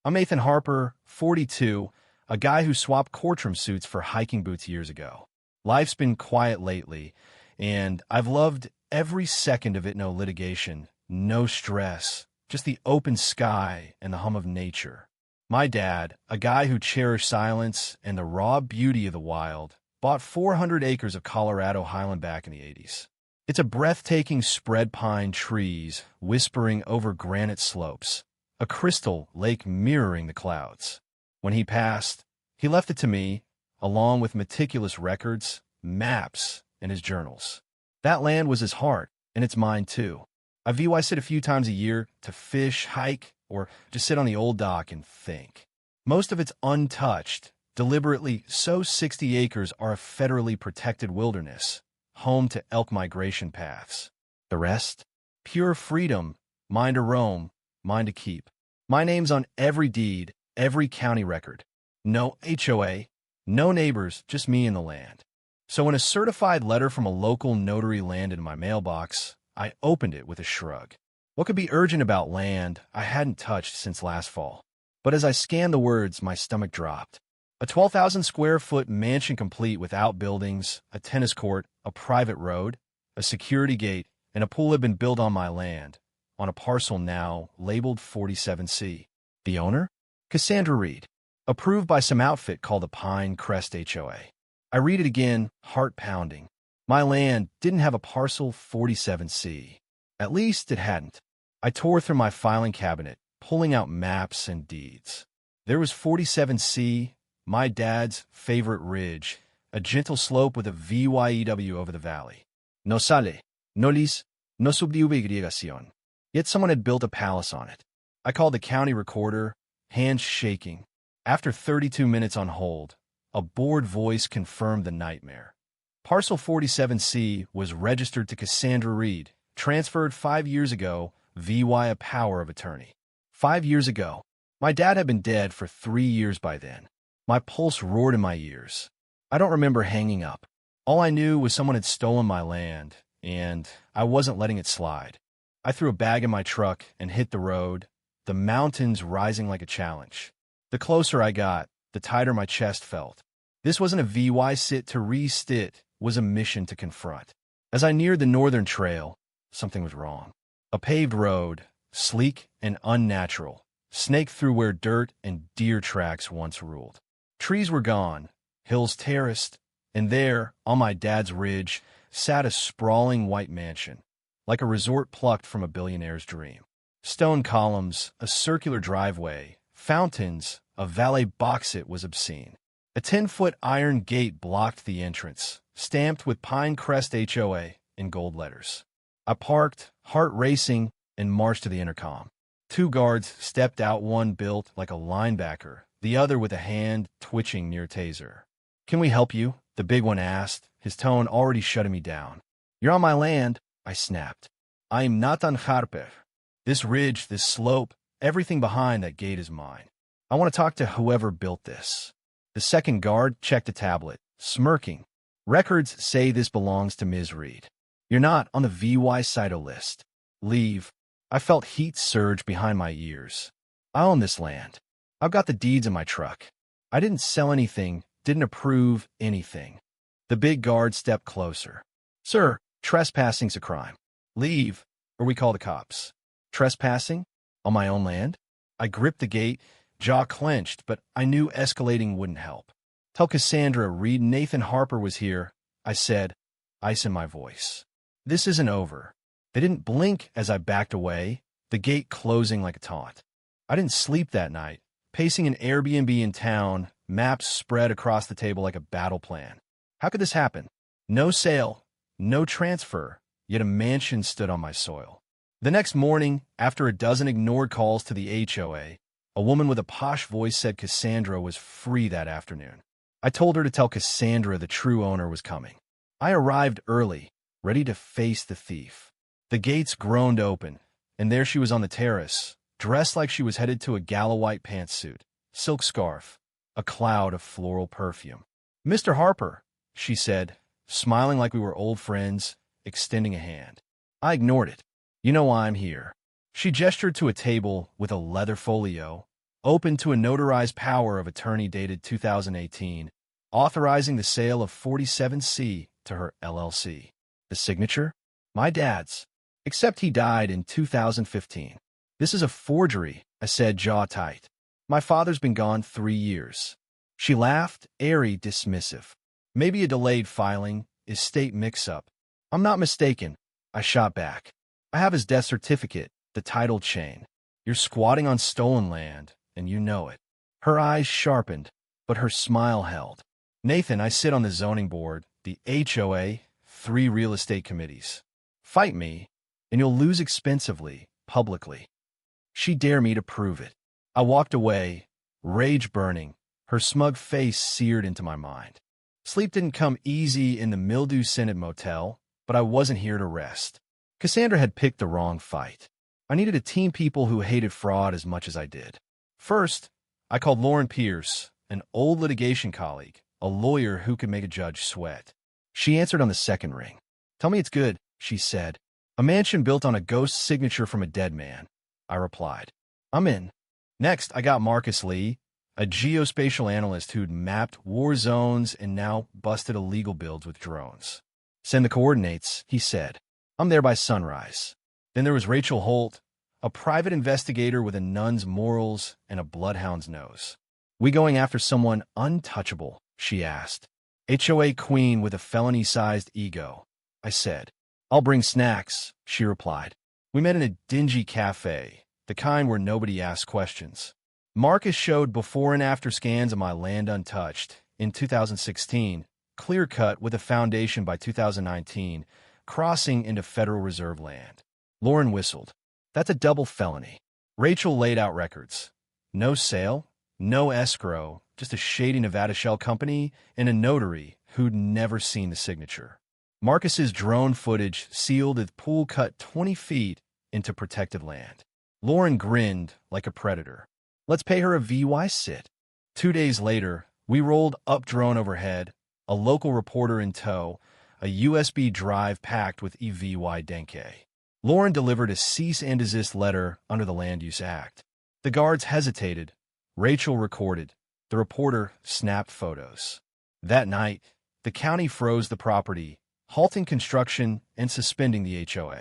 I'm Nathan Harper, 42, a guy who swapped courtroom suits for hiking boots years ago. Life's been quiet lately, and I've loved every second of it. No litigation, no stress, just the open sky and the hum of nature. My dad, a guy who cherished silence and the raw beauty of the wild, bought 400 acres of Colorado highland back in the 80s. It's a breathtaking spread pine trees whispering over granite slopes, a crystal lake mirroring the clouds. When he passed, he left it to me, along with meticulous records, maps, and his journals. That land was his heart, and it's mine too. I sit a few times a year to fish, hike, or just sit on the old dock and think. Most of it's untouched, deliberately, so 60 acres are a federally protected wilderness, home to elk migration paths. The rest? Pure freedom, mine to roam, mine to keep. My name's on every deed, every county record. No HOA, no neighbors, just me and the land. So when a certified letter from a local notary landed in my mailbox, I opened it with a shrug. What could be urgent about land I hadn't touched since last fall? But as I scanned the words, my stomach dropped. A 12,000 square foot mansion complete with outbuildings, a tennis court, a private road, a security gate, and a pool had been built on my land, on a parcel now labeled 47C. The owner? Cassandra Reed. Approved by some outfit called the Pine Crest HOA. I read it again, heart pounding. My land didn't have a parcel 47C. At least it hadn't. I tore through my filing cabinet, pulling out maps and deeds. There was 47C, my dad's favorite ridge, a gentle slope with a VYEW over the valley. No sale, no lease, no subdivisión. Yet someone had built a palace on it. I called the county recorder, hands shaking. After 32 minutes on hold, a bored voice confirmed the nightmare. Parcel 47C was registered to Cassandra Reed, transferred 5 years ago via power of attorney. 5 years ago. My dad had been dead for 3 years by then. My pulse roared in my ears. I don't remember hanging up. All I knew was someone had stolen my land, and I wasn't letting it slide. I threw a bag in my truck and hit the road, the mountains rising like a challenge. The closer I got, the tighter my chest felt. This wasn't a VY sit to re-sit, was a mission to confront. As I neared the northern trail, something was wrong. A paved road, sleek and unnatural, snaked through where dirt and deer tracks once ruled. Trees were gone, hills terraced, and there, on my dad's ridge, sat a sprawling white mansion, like a resort plucked from a billionaire's dream. Stone columns, a circular driveway, fountains, a valet box. It was obscene. A 10-foot iron gate blocked the entrance, stamped with Pine Crest HOA in gold letters. I parked, heart racing, and marched to the intercom. 2 guards stepped out, one built like a linebacker, the other with a hand twitching near taser. "Can we help you?" the big one asked, his tone already shutting me down. "You're on my land," I snapped. "I am Nathan Harper. This ridge, this slope, everything behind that gate is mine. I want to talk to whoever built this." The second guard checked a tablet, smirking. "Records say this belongs to Ms. Reed. You're not on the VY CITO list. Leave." I felt heat surge behind my ears. I own this land. I've got the deeds in my truck. I didn't sell anything, didn't approve anything. The big guard stepped closer. "Sir, trespassing's a crime. Leave, or we call the cops." Trespassing? On my own land? I gripped the gate, jaw clenched, but I knew escalating wouldn't help. "Tell Cassandra Reed Nathan Harper was here," I said, ice in my voice. "This isn't over." They didn't blink as I backed away, the gate closing like a taunt. I didn't sleep that night, pacing an Airbnb in town, maps spread across the table like a battle plan. How could this happen? No sale, no transfer, yet a mansion stood on my soil. The next morning, after a dozen ignored calls to the HOA, a woman with a posh voice said Cassandra was free that afternoon. I told her to tell Cassandra the true owner was coming. I arrived early, ready to face the thief. The gates groaned open, and there she was on the terrace, dressed like she was headed to a gala white pantsuit, silk scarf, a cloud of floral perfume. "Mr. Harper," she said, smiling like we were old friends, extending a hand. I ignored it. "You know why I'm here." She gestured to a table with a leather folio, open to a notarized power of attorney dated 2018, authorizing the sale of 47C to her LLC. The signature? My dad's. Except he died in 2015. This is a forgery, I said, jaw tight. My father's been gone 3 years. She laughed, airy, dismissive. Maybe a delayed filing, estate mix-up. I'm not mistaken, I shot back. I have his death certificate, the title chain. You're squatting on stolen land, and you know it. Her eyes sharpened, but her smile held. Nathan, I sit on the zoning board, the HOA, 3 real estate committees. Fight me, and you'll lose expensively, publicly. She dare me to prove it. I walked away, rage burning, her smug face seared into my mind. Sleep didn't come easy in the mildew-scented motel, but I wasn't here to rest. Cassandra had picked the wrong fight. I needed a team people who hated fraud as much as I did. First, I called Lauren Pierce, an old litigation colleague, a lawyer who could make a judge sweat. She answered on the second ring. Tell me it's good, she said. A mansion built on a ghost signature from a dead man, I replied. I'm in. Next, I got Marcus Lee, a geospatial analyst who'd mapped war zones and now busted illegal builds with drones. Send the coordinates, he said. I'm there by sunrise. Then there was Rachel Holt, a private investigator with a nun's morals and a bloodhound's nose. We going after someone untouchable, she asked. HOA queen with a felony-sized ego, I said. I'll bring snacks, she replied. We met in a dingy cafe, the kind where nobody asks questions. Marcus showed before and after scans of my land untouched in 2016, clear-cut with a foundation by 2019, crossing into Federal Reserve land. Lauren whistled. That's a double felony. Rachel laid out records. No sale, no escrow, just a shady Nevada shell company and a notary who'd never seen the signature. Marcus's drone footage sealed a pool cut 20 feet into protected land. Lauren grinned like a predator. Let's pay her a VY sit. 2 days later, we rolled up drone overhead, a local reporter in tow, a USB drive packed with EVY Denke. Lauren delivered a cease and desist letter under the Land Use Act. The guards hesitated. Rachel recorded. The reporter snapped photos. That night, the county froze the property, halting construction and suspending the HOA.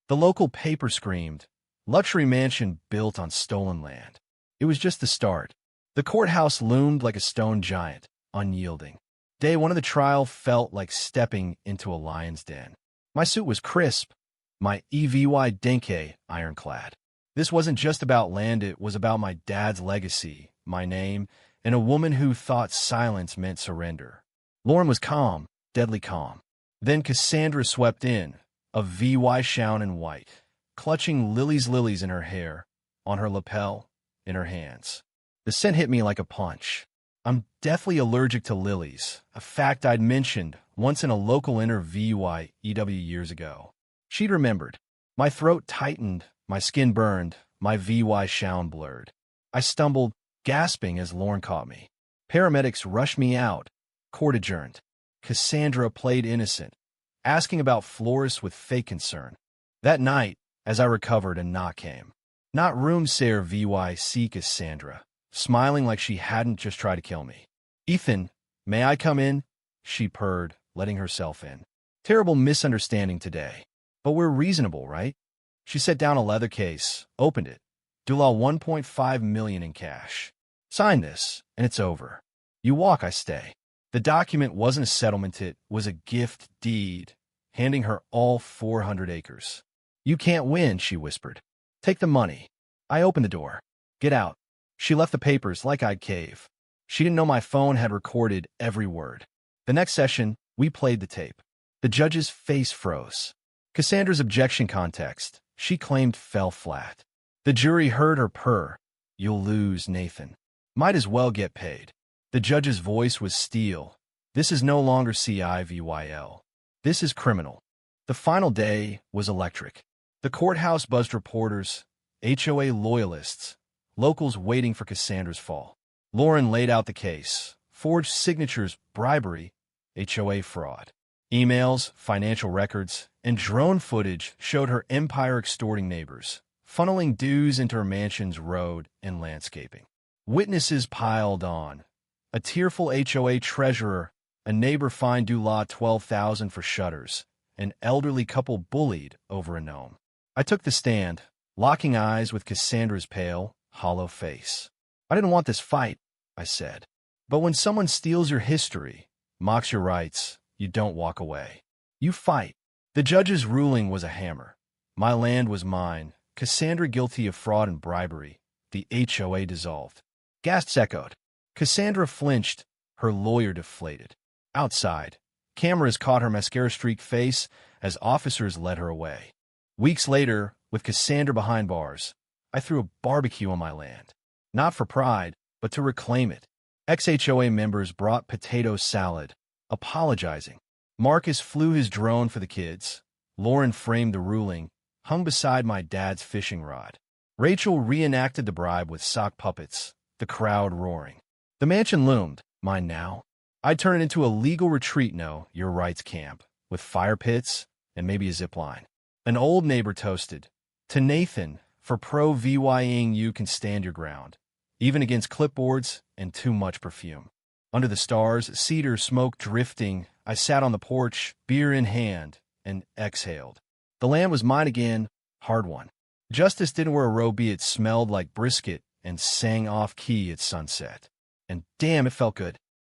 The local paper screamed, luxury mansion built on stolen land. It was just the start. The courthouse loomed like a stone giant, unyielding. Day 1 of the trial felt like stepping into a lion's den. My suit was crisp, my EVY Denke ironclad. This wasn't just about land, it was about my dad's legacy, my name, and a woman who thought silence meant surrender. Lauren was calm, deadly calm. Then Cassandra swept in, a VY Shown in white, clutching lilies in her hair, on her lapel, in her hands. The scent hit me like a punch. I'm deathly allergic to lilies, a fact I'd mentioned once in a local VY EW years ago. She'd remembered. My throat tightened, my skin burned, my VY Shown blurred. I stumbled, gasping as Lauren caught me. Paramedics rushed me out. Court adjourned. Cassandra played innocent, asking about florists with fake concern. That night, as I recovered, a knock came. Not room ser VYC Cassandra, smiling like she hadn't just tried to kill me. Ethan, may I come in? She purred, letting herself in. Terrible misunderstanding today. But we're reasonable, right? She set down a leather case, opened it. Dulal $1.5 million in cash. Sign this, and it's over. You walk, I stay. The document wasn't a settlement, it was a gift deed, handing her all 400 acres. You can't win, she whispered. Take the money. I opened the door. Get out. She left the papers like I'd cave. She didn't know my phone had recorded every word. The next session, we played the tape. The judge's face froze. Cassandra's objection context, she claimed, fell flat. The jury heard her purr. You'll lose, Nathan. Might as well get paid. The judge's voice was steel. This is no longer CIVYL. This is criminal. The final day was electric. The courthouse buzzed reporters, HOA loyalists, locals waiting for Cassandra's fall. Lauren laid out the case. Forged signatures, bribery, HOA fraud. Emails, financial records, and drone footage showed her empire extorting neighbors, funneling dues into her mansion's road and landscaping. Witnesses piled on. A tearful HOA treasurer, a neighbor fined Dulaw $12,000 for shutters, an elderly couple bullied over a gnome. I took the stand, locking eyes with Cassandra's pale, hollow face. I didn't want this fight, I said. But when someone steals your history, mocks your rights, you don't walk away. You fight. The judge's ruling was a hammer. My land was mine. Cassandra guilty of fraud and bribery. The HOA dissolved. Gasps echoed. Cassandra flinched, her lawyer deflated. Outside, cameras caught her mascara-streaked face as officers led her away. Weeks later, with Cassandra behind bars, I threw a barbecue on my land. Not for pride, but to reclaim it. Ex-HOA members brought potato salad, apologizing. Marcus flew his drone for the kids. Lauren framed the ruling, hung beside my dad's fishing rod. Rachel reenacted the bribe with sock puppets, the crowd roaring. The mansion loomed, mine now. I'd turn it into a legal retreat, no, your rights camp, with fire pits and maybe a zip line. An old neighbor toasted, to Nathan, for pro-VYing you can stand your ground, even against clipboards and too much perfume. Under the stars, cedar smoke drifting, I sat on the porch, beer in hand, and exhaled. The land was mine again, hard won. Justice didn't wear a robe, it smelled like brisket and sang off-key at sunset. And damn, it felt good.